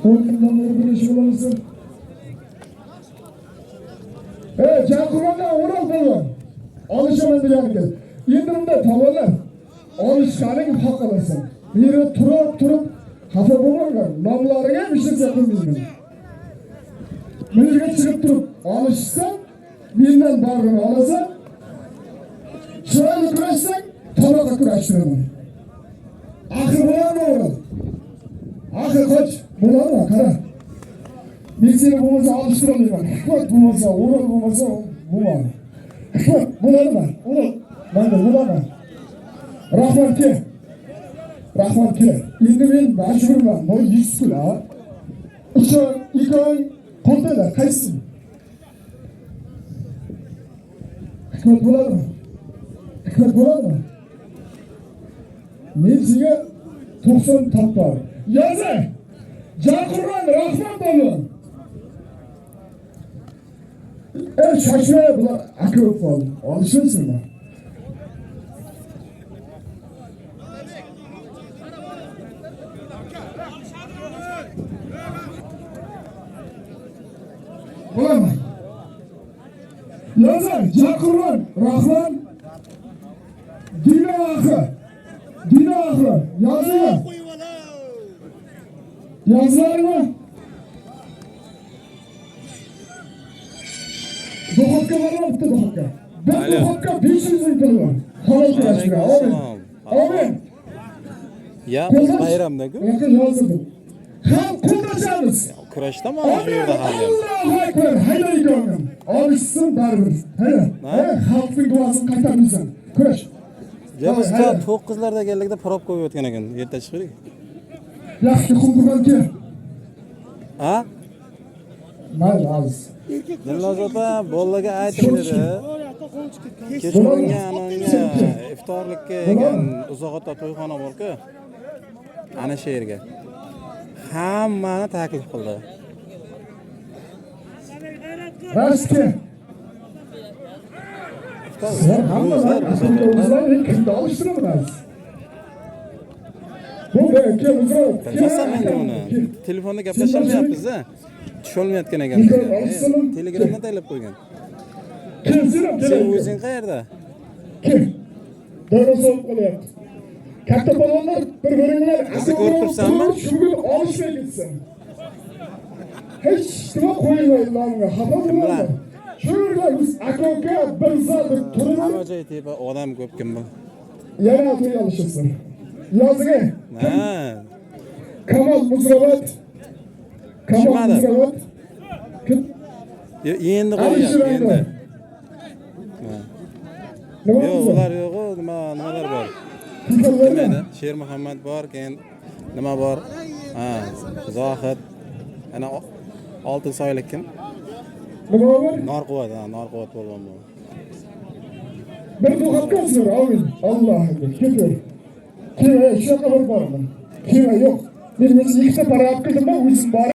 O'yindan bir ish bo'lasin. Janqurmondan O'ral bo'lgan. Olishaman deganki. Endi unda tomonlar olishganing haq olasan. Biri turib xafa bo'lmagan. Nomlariga ishlatsa qo'ymayman. Menga chiqib turib olishsa, mendan barg'ini olasan. Chiroyli kurashsang, tomoqqa kurashtiraman. Axir bo'ladimi O'ral? Axir qoch, bo'ladimi? Qara. Men seni bo'lmasa olishtirolmayman. Hikmat bo'lmasa, O'ral bo'lmasa, bo'lmaydi. Hikmat bo'ladimi? O'ral, mana bo'ladimi? Rahmat ke. Endi men majburman. Bu 100 pul ha. Ikon qo'lda qaysi? Hikmat bo'ladimi? Men sizga 90 tapar. Yozing. Janqurron rahmat bo'lsin. Shoshmay bular aka o'qol. Olishsinlar. Bo'ladi. Yozing. Janqurron rahmat. Dino axir. Yozing. Yozlarmi? Do'xatga bormoqda do'xatga. Bir do'xatga 500 ming pul bor. Halol kurashga. Amin. Ya biz bayramda-ku. Yozdim. Ham kurashamiz. Kurashda mana shu yerda hali. Allohu akbar. Haydaygan. Olishsin baribir. Xalqning duosini qaytarmaysan. Kurash. Biz 9larda kelganligida probka o'tgan ekan. Erta chiqdik. Yaxshi qumqurgan-ki. Ha? Mayli, aziz. Dilnoz opa bolaga ayting dedi. Kechqurunga anonga iftorlikka ekan uzoqda to'yxona bor-ku. Ana shu yerga. Hammani taklif qildi. Rastki. Hammalar kimda olishtiramiz? Bilmasam endi uni. Telefonda gaplashamayapmiz-a. Tusholmayotgan ekan. Telegramdan taylab qo'ygan. Sen o'zing qayerda? Darvoza qo'yapti. Katta balonlar bir-biringlar ko'rib tursanmi? Shuni olishmay ketsin. Hech nima qo'ymaydi nomga. Xafa bo'lmaydi. Shurga biz aka bir zalda turib. Hamma joy tepa odam ko'p kim bu? Yana to'y olishsin. Yozga. Ha. Kamal Muzrabat. Endi qo'ygan, endi. Yo'q, ular yo'q, nimalar bor? Nima? Sher Muhammad bor, keyin nima bor? Ha, Zohid. Ana oltin soylik kim? Nima bor? Norquvvat bo'lgan bu. Bir duxatga sur, amin. Allohga shukr. Kema shunaqa bir bormi? Kema yo'q. Men ikkita para olib keldim-da, o'zim bor.